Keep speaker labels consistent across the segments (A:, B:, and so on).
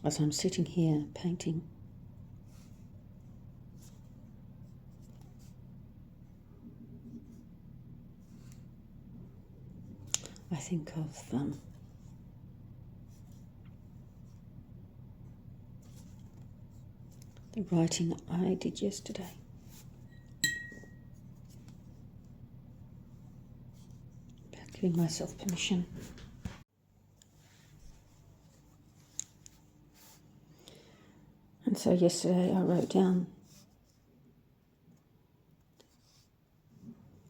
A: as I'm sitting here painting. I think of the writing I did yesterday. About giving myself permission. And so yesterday I wrote down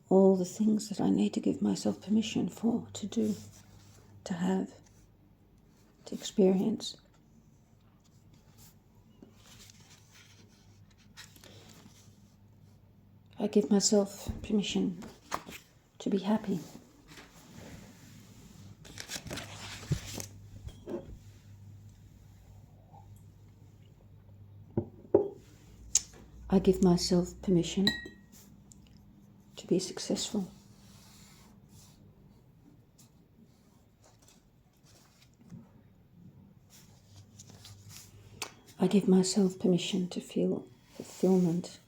A: all the things that I need to give myself permission for, to do, to have, to experience. I give myself permission to be happy. I give myself permission to be successful. I give myself permission to feel fulfillment.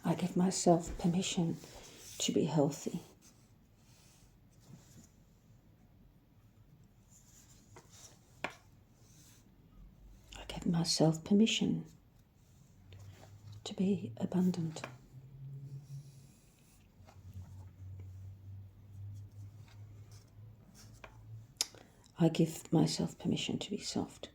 A: I give myself permission to be healthy. I give myself permission to be abundant. I give myself permission to be soft.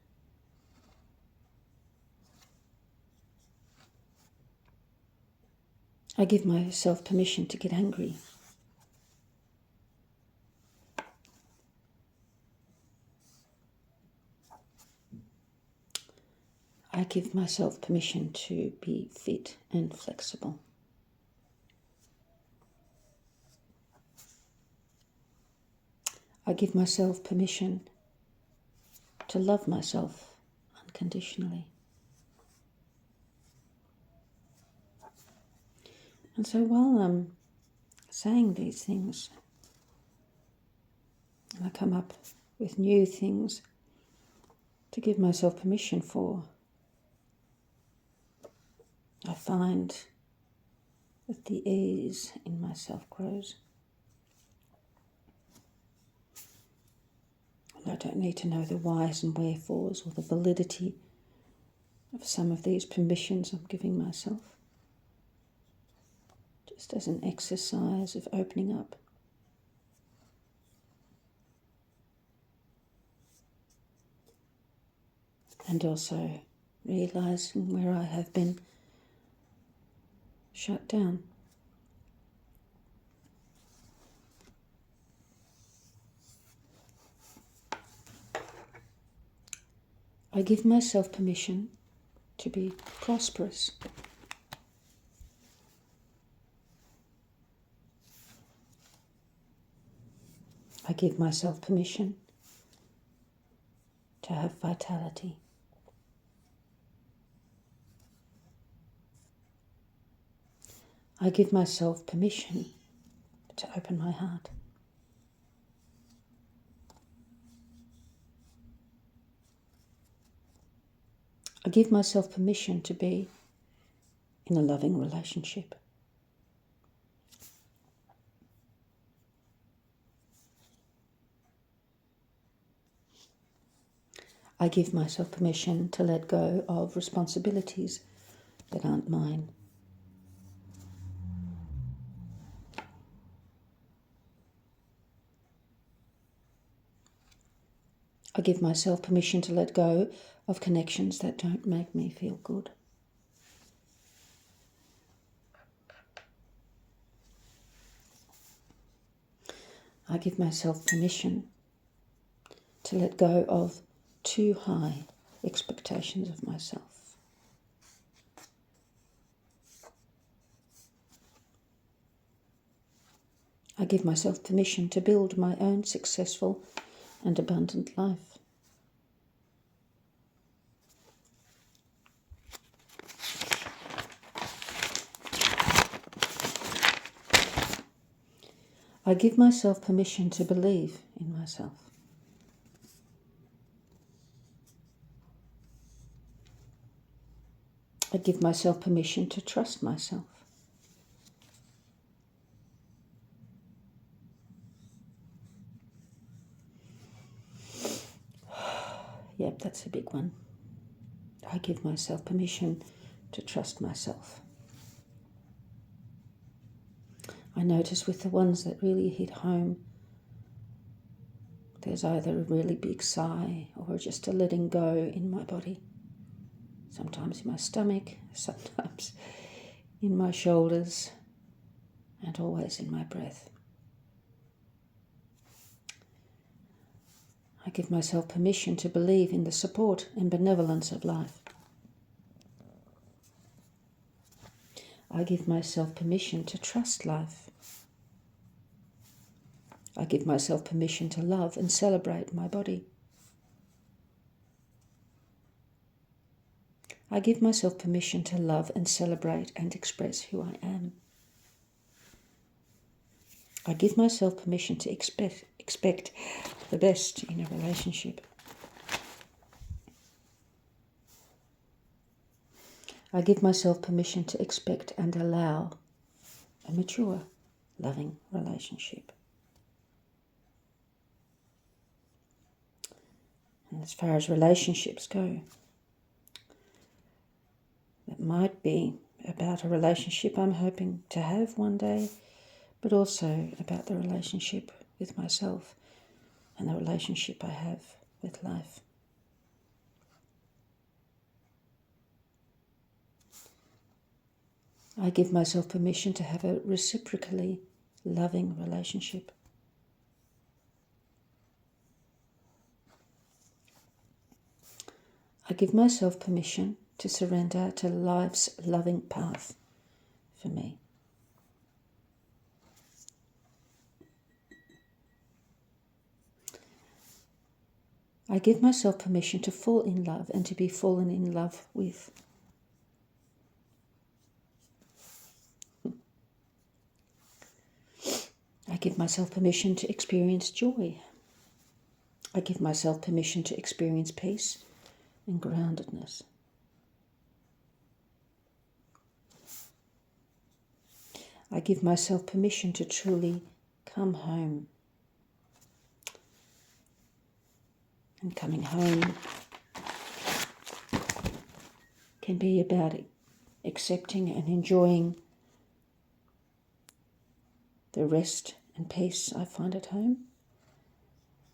A: I give myself permission to get angry. I give myself permission to be fit and flexible. I give myself permission to love myself unconditionally. And so while I'm saying these things, and I come up with new things to give myself permission for, I find that the ease in myself grows. And I don't need to know the whys and wherefores or the validity of some of these permissions I'm giving myself. Just as an exercise of opening up. And also realizing where I have been shut down. I give myself permission to be prosperous. I give myself permission to have vitality. I give myself permission to open my heart. I give myself permission to be in a loving relationship. I give myself permission to let go of responsibilities that aren't mine. I give myself permission to let go of connections that don't make me feel good. I give myself permission to let go of too high expectations of myself. I give myself permission to build my own successful and abundant life. I give myself permission to believe in myself. I give myself permission to trust myself. Yep, that's a big one. I give myself permission to trust myself. I notice with the ones that really hit home, there's either a really big sigh or just a letting go in my body. Sometimes in my stomach, sometimes in my shoulders, and always in my breath. I give myself permission to believe in the support and benevolence of life. I give myself permission to trust life. I give myself permission to love and celebrate my body. I give myself permission to love and celebrate and express who I am. I give myself permission to expect the best in a relationship. I give myself permission to expect and allow a mature, loving relationship. And as far as relationships go, it might be about a relationship I'm hoping to have one day, but also about the relationship with myself and the relationship I have with life. I give myself permission to have a reciprocally loving relationship. I give myself permission to surrender to life's loving path for me. I give myself permission to fall in love and to be fallen in love with. I give myself permission to experience joy. I give myself permission to experience peace and groundedness. I give myself permission to truly come home. And coming home can be about accepting and enjoying the rest and peace I find at home.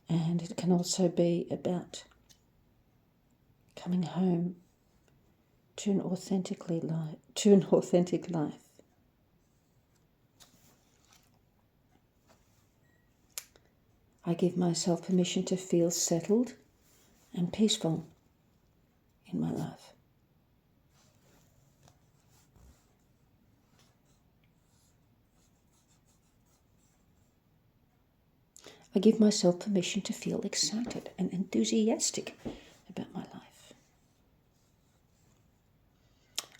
A: And it can also be about coming home to an authentic life. I give myself permission to feel settled and peaceful in my life. I give myself permission to feel excited and enthusiastic about my life.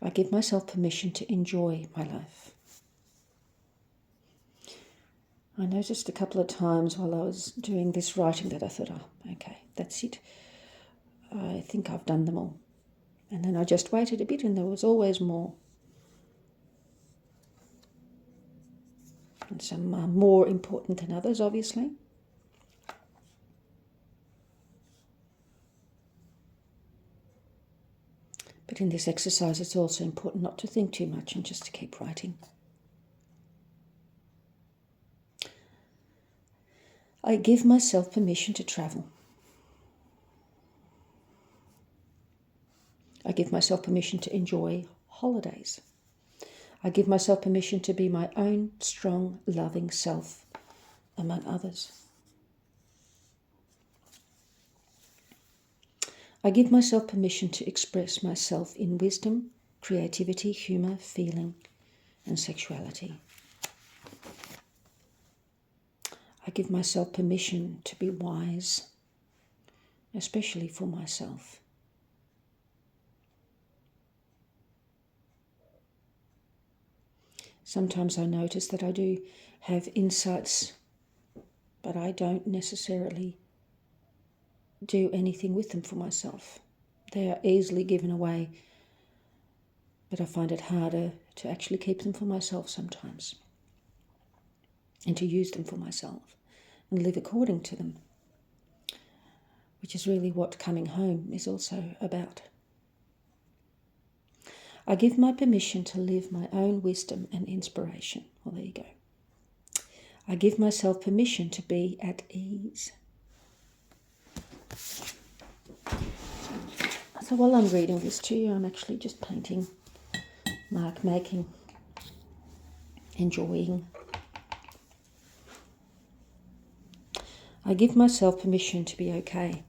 A: I give myself permission to enjoy my life. I noticed a couple of times while I was doing this writing that I thought, okay, that's it. I think I've done them all. And then I just waited a bit and there was always more. And some are more important than others, obviously. But in this exercise, it's also important not to think too much and just to keep writing. I give myself permission to travel. I give myself permission to enjoy holidays. I give myself permission to be my own strong, loving self among others. I give myself permission to express myself in wisdom, creativity, humour, feeling, and sexuality. I give myself permission to be wise, especially for myself. Sometimes I notice that I do have insights but I don't necessarily do anything with them for myself. They are easily given away, but I find it harder to actually keep them for myself sometimes and to use them for myself and live according to them, which is really what coming home is also about. I give my permission to live my own wisdom and inspiration. Well, there you go. I give myself permission to be at ease. So while I'm reading this to you, I'm actually just painting, mark making, enjoying. I give myself permission to be okay.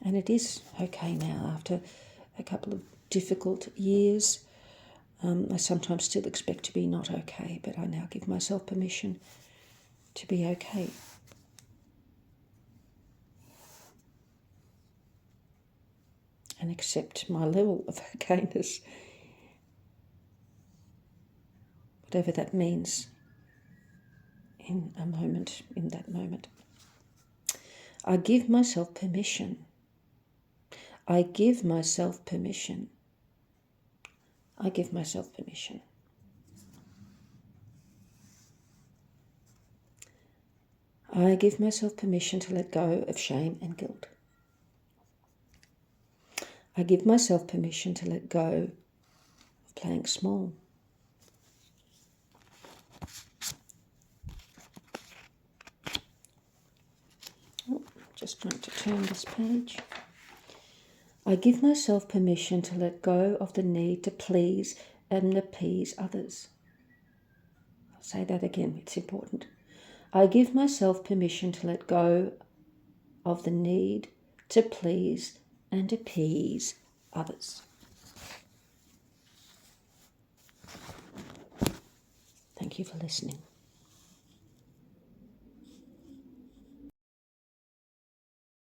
A: And it is okay now after a couple of difficult years. I sometimes still expect to be not okay, but I now give myself permission to be okay. And accept my level of okayness, whatever that means in that moment. I give myself permission. I give myself permission. I give myself permission. I give myself permission to let go of shame and guilt. I give myself permission to let go of playing small. Just trying to turn this page. I give myself permission to let go of the need to please and appease others. I'll say that again, it's important. I give myself permission to let go of the need to please and appease others. Thank you for listening.